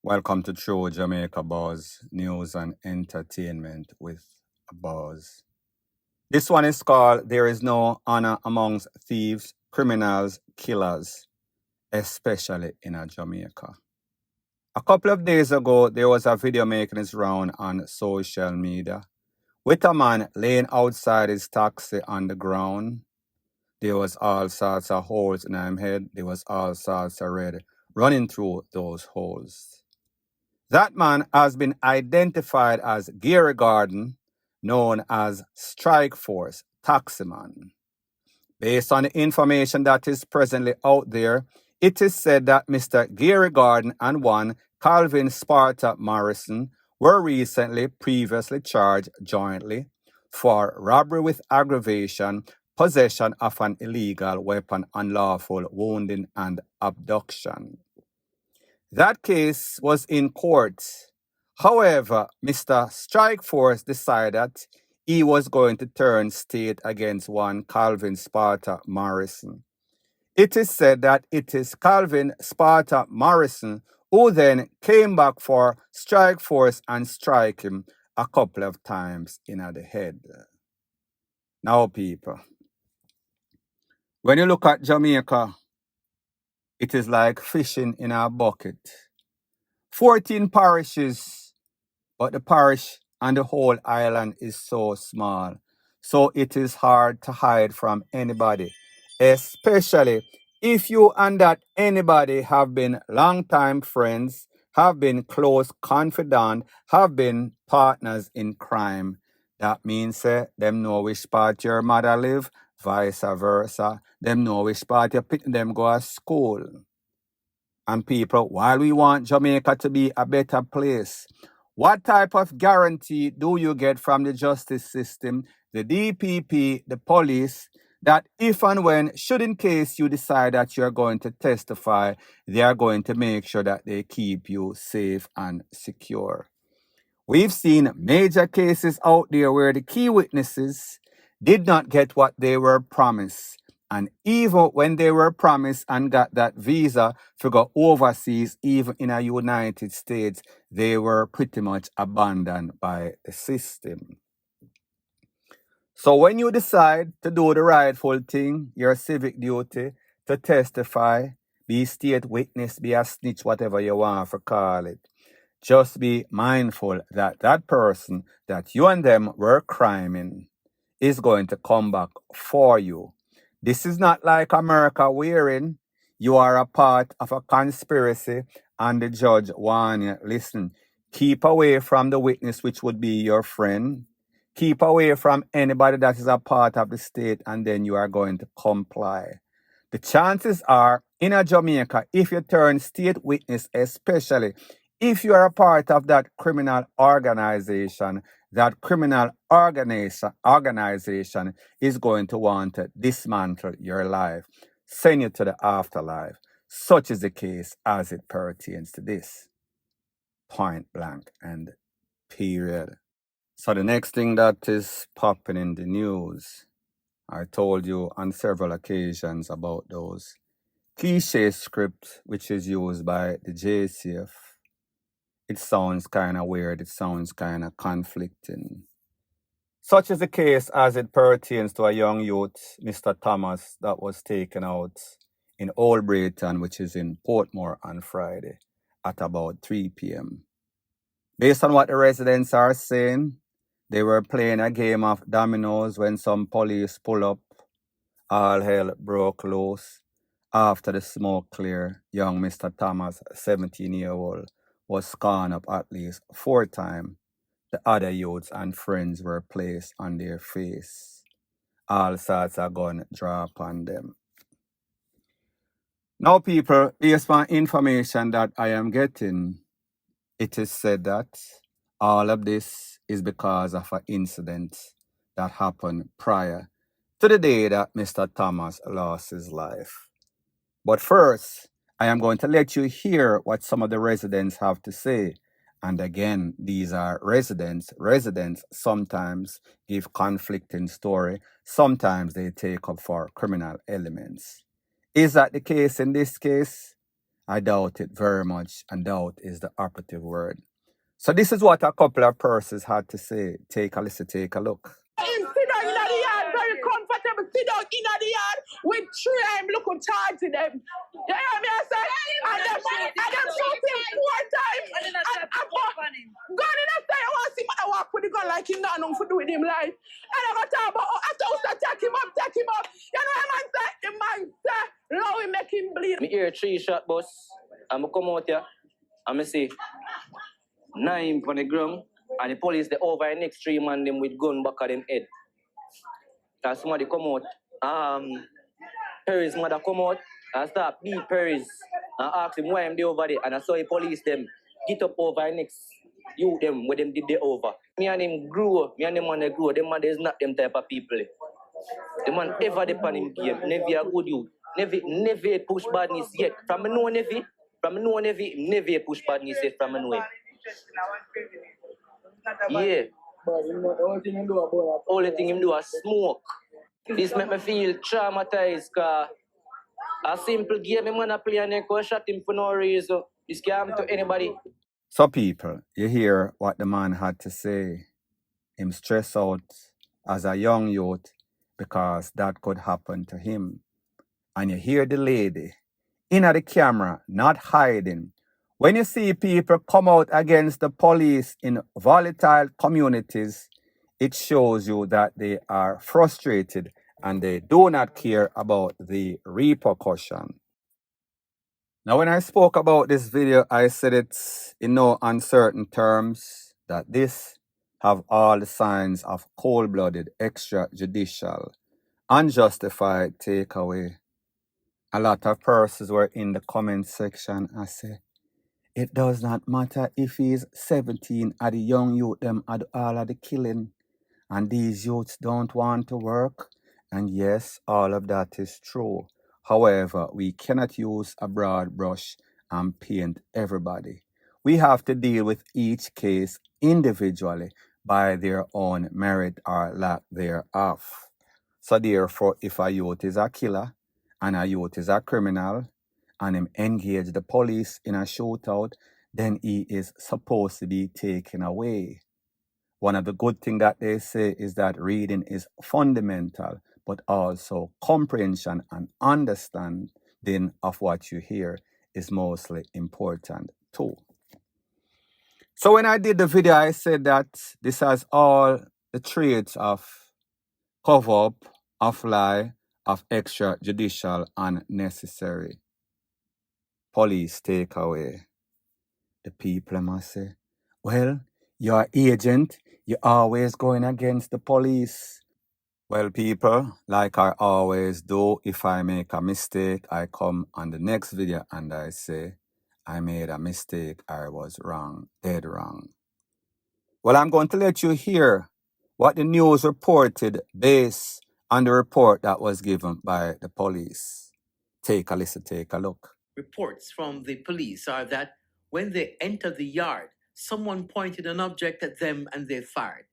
Welcome to True Jamaica Buzz News and Entertainment with a Buzz. This one is called There is No Honor Amongst Thieves, Criminals, Killers, especially in Jamaica. A couple of days ago, there was a video making its round on social media with a man laying outside his taxi on the ground. There was all sorts of holes in his head. There was all sorts of red running through those holes. That man has been identified as Gary Gordon, known as Strike Force Taximan. Based on the information that is presently out there, it is said that Mr. Gary Gordon and one Calvin Sparta Morrison were previously charged jointly for robbery with aggravation, possession of an illegal weapon, unlawful wounding, and abduction. That case was in court. However, Mr. Strikeforce decided he was going to turn state against one Calvin Sparta Morrison. It is said that it is Calvin Sparta Morrison who then came back for Strikeforce and strike him a couple of times in the head. Now, people, when you look at Jamaica, it is like fishing in a bucket. 14 parishes, but the parish and the whole island is so small. So it is hard to hide from anybody, especially if you and that anybody have been longtime friends, have been close confidant, have been partners in crime. That means them know which part your mother live, vice versa. Them know which part you pick them go to school. And people, while we want Jamaica to be a better place, what type of guarantee do you get from the justice system, the DPP, the police, that if and when, should in case you decide that you're going to testify, they are going to make sure that they keep you safe and secure? We've seen major cases out there where the key witnesses did not get what they were promised. And even when they were promised and got that visa to go overseas, even in the United States, they were pretty much abandoned by the system. So when you decide to do the rightful thing, your civic duty, to testify, be state witness, be a snitch, whatever you want to call it, just be mindful that that person that you and them were criming is going to come back for you. This is not like America wherein you are a part of a conspiracy and the judge warns you, listen, keep away from the witness which would be your friend. Keep away from anybody that is a part of the state, and then you are going to comply. The chances are, in a Jamaica, if you turn state witness, especially if you are a part of that criminal organization, that criminal organization is going to want to dismantle your life, send you to the afterlife. Such is the case as it pertains to this. Point blank and period. So the next thing that is popping in the news, I told you on several occasions about those cliche script which is used by the JCF. It sounds kind of weird. It sounds kind of conflicting. Such is the case as it pertains to a young youth, Mr. Thomas, that was taken out in Old Brayton, which is in Portmore, on Friday at about 3 p.m. Based on what the residents are saying, they were playing a game of dominoes when some police pull up. All hell broke loose. After the smoke cleared, young Mr. Thomas, 17-year-old, was scorned up at least 4 times. The other youths and friends were placed on their face. All sorts of gun draw upon them. Now, people, based on information that I am getting, it is said that all of this is because of an incident that happened prior to the day that Mr. Thomas lost his life. But first, I am going to let you hear what some of the residents have to say. And again, these are residents. Residents sometimes give conflicting story. Sometimes they take up for criminal elements. Is that the case in this case? I doubt it very much, and doubt is the operative word. So this is what a couple of persons had to say. Take a listen, take a look. Him sit down in the yard, very comfortable, sit down in the yard with three I'm looking charge to them. You hear me, I say? And them shoot him 4 times. Gun in the side, I want to see man walk with the gun like him not nothing to do with him life. And I go talk about, after I start take him up. You know what man say? The man say, Lord, we make him bleed. Me hear 3 shot, boss. I'm come out here, and I see 9 on the ground, and the police, they over the next 3 man them with gun back at them head. And somebody come out, Perry's mother come out, and start beat Perry's, and ask him why I'm there over there, and I saw the police them get up over the next you them, where them did they over. Me and them grew, them man is not them type of people. The man ever depend him game, never a good youth. Never push badness yet. From me know never push badness yet from me know him. Yeah. Only thing him do is smoke. This make me feel traumatized, cause a simple game him wanna play and then go shot him for no reason. This can't happen to anybody. So people, you hear what the man had to say. Him stressed out as a young youth because that could happen to him. And you hear the lady in at the camera, not hiding. When you see people come out against the police in volatile communities, it shows you that they are frustrated and they do not care about the repercussion. Now, when I spoke about this video, I said it in no uncertain terms that this have all the signs of cold-blooded, extrajudicial, unjustified takeaway. A lot of persons were in the comment section and say, it does not matter if he's 17 or the young youth, them are all of the killing. And these youths don't want to work. And yes, all of that is true. However, we cannot use a broad brush and paint everybody. We have to deal with each case individually by their own merit or lack thereof. So therefore, if a youth is a killer and a youth is a criminal and him engage the police in a shootout, then he is supposed to be taken away. One of the good things that they say is that reading is fundamental, but also comprehension and understanding of what you hear is mostly important too. So when I did the video, I said that this has all the traits of cover-up, of lie, of extrajudicial, unnecessary. Police take away. The people must say, well, you're agent, you're always going against the police. Well, people, like I always do, if I make a mistake, I come on the next video and I say, I made a mistake, I was wrong, dead wrong. Well, I'm going to let you hear what the news reported based on the report that was given by the police. Take a listen, take a look. Reports from the police are that when they entered the yard, someone pointed an object at them and they fired.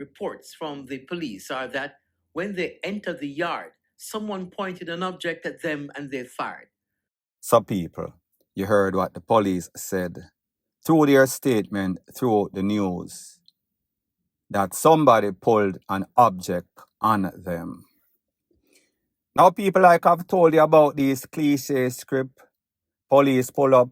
Reports from the police are that when they entered the yard, someone pointed an object at them and they fired. So people, you heard what the police said through their statement, through the news, that somebody pulled an object on them. Now people, like I've told you about these cliche script, police pull up,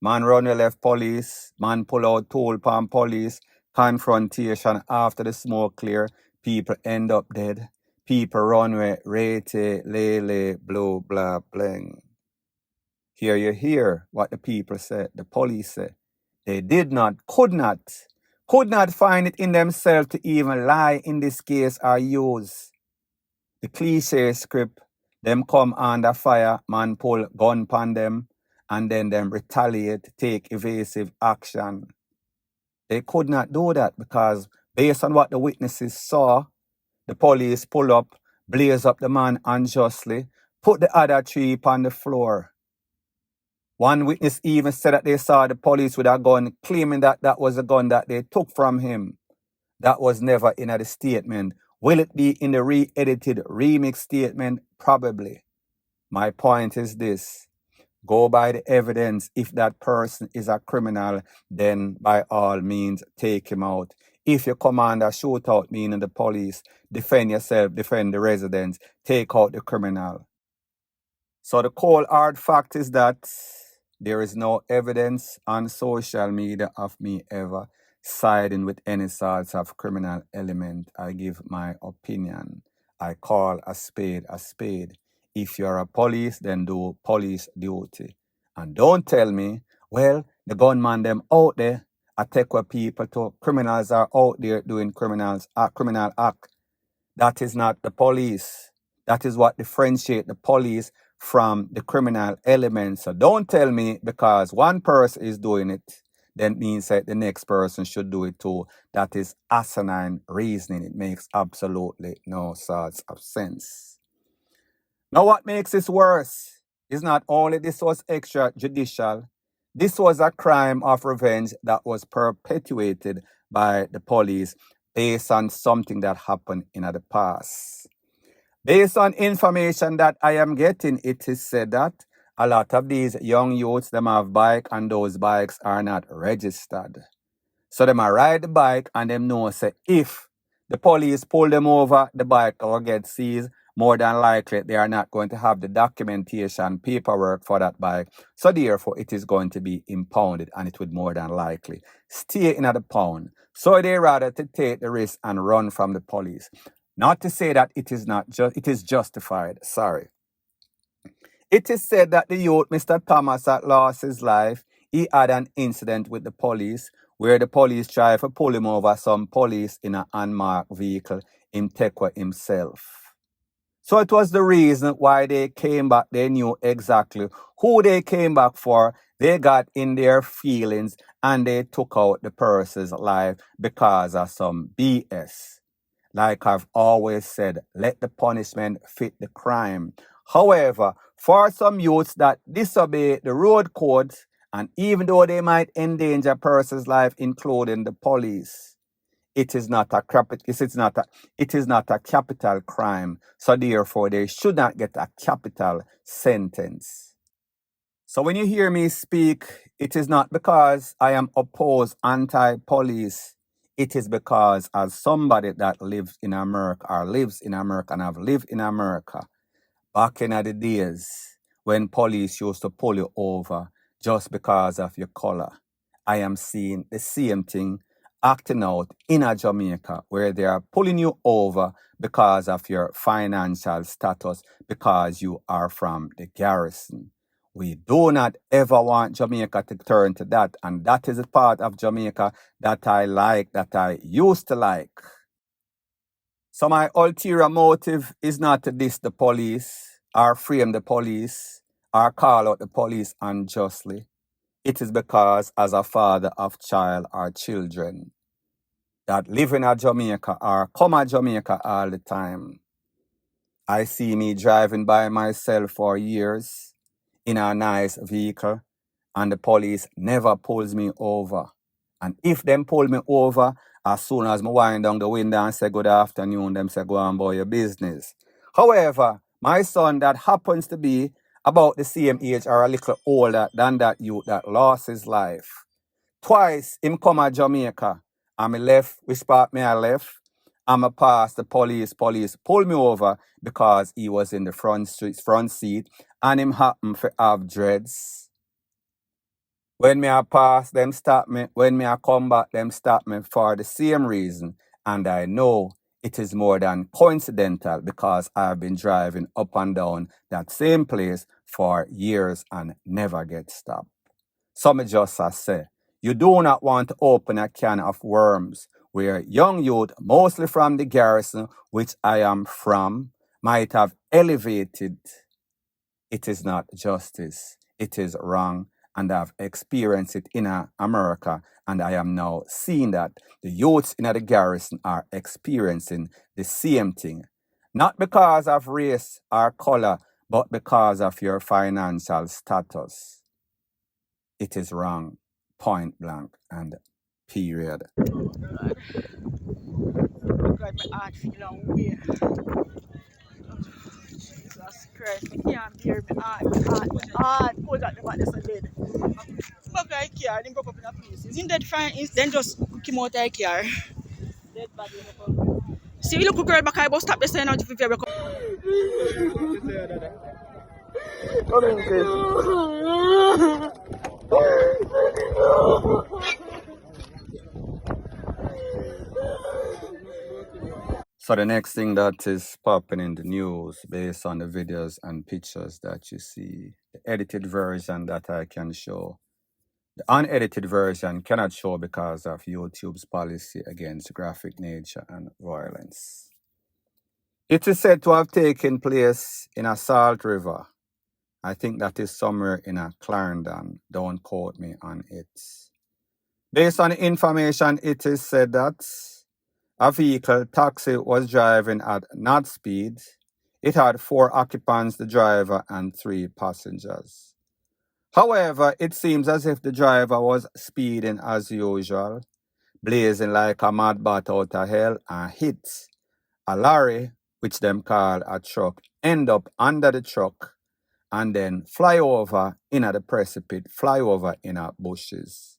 man run the left police, man pull out tool pan police, confrontation after the smoke clear, people end up dead, people run away, rate, lele, blue, blah, bling. Here you hear what the people said, the police said. They could not find it in themselves to even lie in this case or use the cliche script. Them come under fire, man pull gun pan them, and then them retaliate, take evasive action. They could not do that because based on what the witnesses saw, the police pull up, blaze up the man unjustly, put the other 3 on the floor. One witness even said that they saw the police with a gun, claiming that that was a gun that they took from him. That was never in the statement. Will it be in the re-edited remix statement? Probably. My point is this. Go by the evidence. If that person is a criminal, then by all means, take him out. If you command a shootout, meaning the police, defend yourself, defend the residents, take out the criminal. So the cold hard fact is that there is no evidence on social media of me ever siding with any sorts of criminal element. I give my opinion. I call a spade a spade. If you're a police, then do police duty. And don't tell me, well, the gunman them out there, I take where people to criminals are out there doing criminal act. That is not the police. That is what differentiates the police from the criminal element. So don't tell me because one person is doing it, then means that the next person should do it too. That is asinine reasoning. It makes absolutely no sorts of sense. Now, what makes this worse is not only this was extrajudicial, this was a crime of revenge that was perpetuated by the police based on something that happened in the past. Based on information that I am getting, it is said that a lot of these young youths, them have bike and those bikes are not registered. So them a ride the bike and them know say if the police pull them over, the bike will get seized. More than likely, they are not going to have the documentation, paperwork for that bike. So therefore, it is going to be impounded and it would more than likely stay in the pound. So they rather to take the risk and run from the police. Not to say that it is not it is justified. Sorry. It is said that the youth, Mr. Thomas, that lost his life, he had an incident with the police where the police tried to pull him over some police in an unmarked vehicle in Tekwa himself. So it was the reason why they came back. They knew exactly who they came back for. They got in their feelings and they took out the person's life because of some BS. Like I've always said, let the punishment fit the crime. However, for some youths that disobey the road codes, and even though they might endanger a person's life, including the police, it is not a capital crime. So therefore, they should not get a capital sentence. So when you hear me speak, it is not because I am opposed anti-police. It is because as somebody that lives in America and have lived in America, back in the days when police used to pull you over just because of your color, I am seeing the same thing acting out in a Jamaica where they are pulling you over because of your financial status, because you are from the garrison. We do not ever want Jamaica to turn to that, and that is a part of Jamaica that I like, that I used to like. So my ulterior motive is not to diss the police, or frame the police, or call out the police unjustly. It is because as a father of child or children that live in a Jamaica or come to Jamaica all the time, I see me driving by myself for years in a nice vehicle and the police never pulls me over. And if them pull me over, as soon as I wind down the window and say good afternoon, them say go on about your business. However, my son that happens to be about the same age or a little older than that youth that lost his life, twice him come to Jamaica and me left, which part me I left, and I passed the police pulled me over because he was in the front seat and him happened to have dreads. When me I pass, them stop me. When me I come back, them stop me for the same reason. And I know it is more than coincidental because I've been driving up and down that same place for years and never get stopped. Some just say, you do not want to open a can of worms where young youth, mostly from the garrison, which I am from, might have elevated. It is not justice. It is wrong. And I've experienced it in America. And I am now seeing that the youths in the garrison are experiencing the same thing. Not because of race or color, but because of your financial status. It is wrong. Point blank and period. God, my heart feel on weird. Jesus. Jesus Christ. I can't bear me heart. Pulls at the back, that's a dead. Fuck I care, then broke up in a pieces. In dead fine, then just cook him out I care. Dead body. See, you look girl back, I will stop this and out if you ever come. Come in, sis. So the next thing that is popping in the news based on the videos and pictures that you see, the edited version that I can show. The unedited version cannot show because of YouTube's policy against graphic nature and violence. It is said to have taken place in a Salt River. I think that is somewhere in a Clarendon. Don't quote me on it. Based on the information, it is said that a vehicle taxi was driving at not speed. It had 4 occupants, the driver, and 3 passengers. However, it seems as if the driver was speeding as usual, blazing like a mad bat out of hell, and hit a lorry, which them call a truck, end up under the truck, and then fly over in the precipice, fly over in the bushes.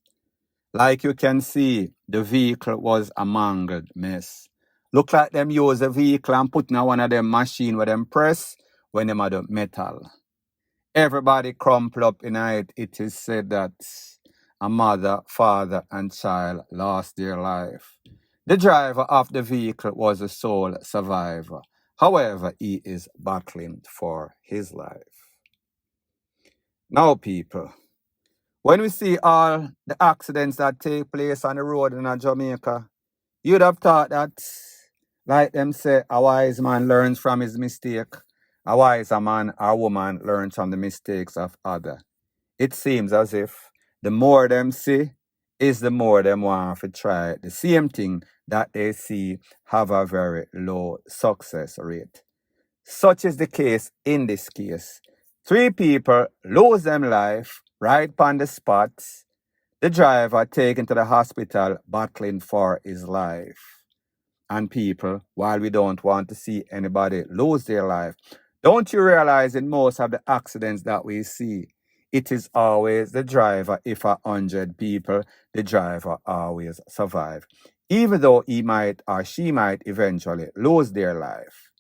Like you can see, the vehicle was a mangled mess. Look like them use a vehicle and put in one of them machine where them press when them are the metal. Everybody crumpled up in it. It is said that a mother, father, and child lost their life. The driver of the vehicle was a sole survivor. However, he is battling for his life. Now, people, when we see all the accidents that take place on the road in Jamaica, you'd have thought that, like them say, a wise man learns from his mistake. A wiser man or woman learns from the mistakes of others. It seems as if the more them see is the more them want to try the same thing that they see have a very low success rate. Such is the case in this case. 3 people lose them life right on the spot. The driver taken to the hospital battling for his life. And people, while we don't want to see anybody lose their life, don't you realize in most of the accidents that we see, it is always the driver. If 100 people, the driver always survive, even though he might or she might eventually lose their life.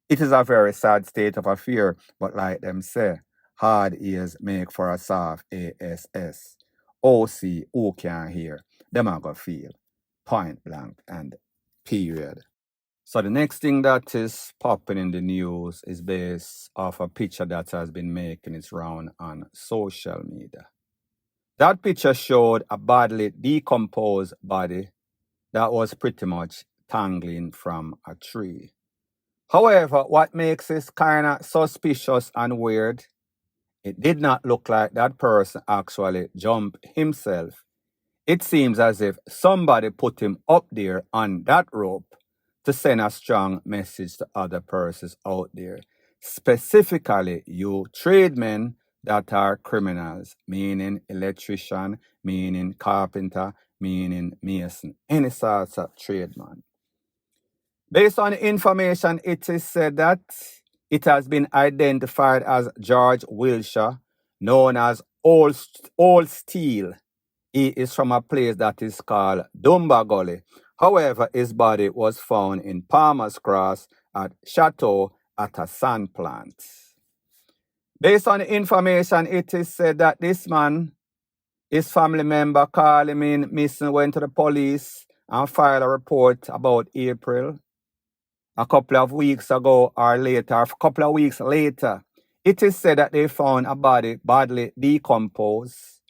It is a very sad state of affair, but like them say, hard ears make for a soft ASS. OC, who can hear, them are gonna feel. Point blank and period. So the next thing that is popping in the news is based off a picture that has been making its round on social media. That picture showed a badly decomposed body that was pretty much dangling from a tree. However, what makes this kind of suspicious and weird, it did not look like that person actually jumped himself. It seems as if somebody put him up there on that rope to send a strong message to other persons out there, specifically you tradesmen that are criminals, meaning electrician, meaning carpenter, meaning mason, any sort of tradesman. Based on the information, it is said that it has been identified as George Wilshire, known as Old Steel. He is from a place that is called Dumba Gully. However, his body was found in Palmer's Cross at Chateau at a sand plant. Based on the information, it is said that this man, his family member called him in missing, went to the police and filed a report about April. A couple of weeks ago or later, a couple of weeks later, it is said that they found a body badly decomposed.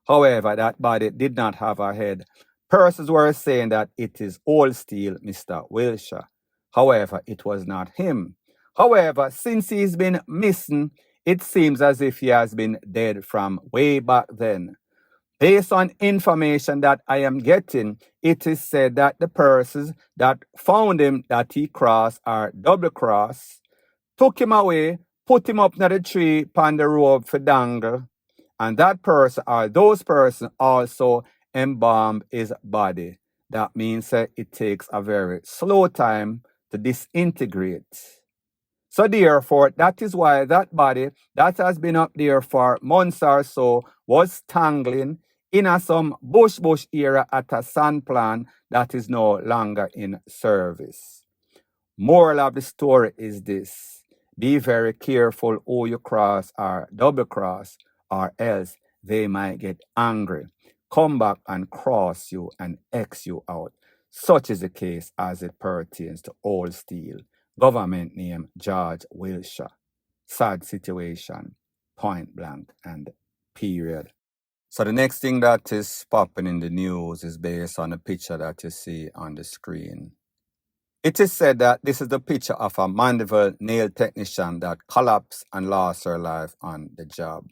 However, that body did not have a head. Persons were saying that it is Old Steel, Mr. Wilshire. However, it was not him. However, since he's been missing, it seems as if he has been dead from way back then. Based on information that I am getting, it is said that the persons that found him, that he crossed or double cross, took him away, put him up near the tree upon the rope for dangle, and that person or those persons also embalmed his body. That means it takes a very slow time to disintegrate. So therefore, that is why that body that has been up there for months or so was tangling in some bush area at a sand plant that is no longer in service. Moral of the story is this: be very careful who you cross or double cross, or else they might get angry, come back and cross you and X you out. Such is the case as it pertains to Old Steel, government name George Wilshire. Sad situation, point blank and period. So the next thing that is popping in the news is based on a picture that you see on the screen. It is said that this is the picture of a Mandeville nail technician that collapsed and lost her life on the job.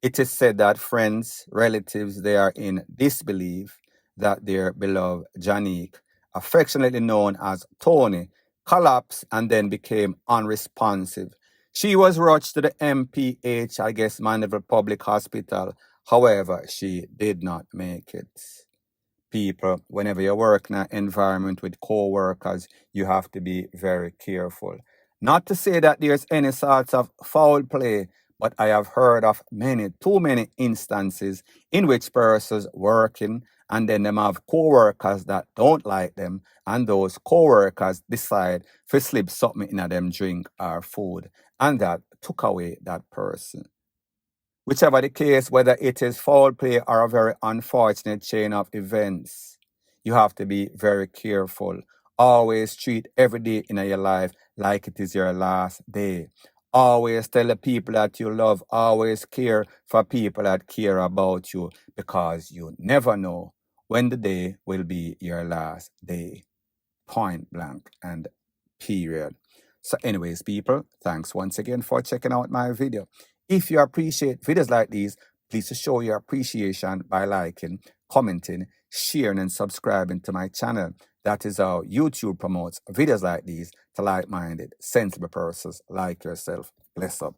It is said that friends, relatives, they are in disbelief that their beloved Janique, affectionately known as Tony, collapsed and then became unresponsive. She was rushed to the MPH, I guess Mandeville Public Hospital. However, she did not make it. People, whenever you work in an environment with co-workers, you have to be very careful. Not to say that there's any sorts of foul play, but I have heard of too many instances in which persons working and then them have co-workers that don't like them, and those co-workers decide to slip something in them drink or food, and that took away that person. Whichever the case, whether it is foul play or a very unfortunate chain of events, you have to be very careful. Always treat every day in your life like it is your last day. Always tell the people that you love. Always care for people that care about you, because you never know when the day will be your last day. Point blank and period. So anyways, people, thanks once again for checking out my video. If you appreciate videos like these, please show your appreciation by liking, commenting, sharing, and subscribing to my channel. That is how YouTube promotes videos like these to like-minded, sensible persons like yourself. Bless up.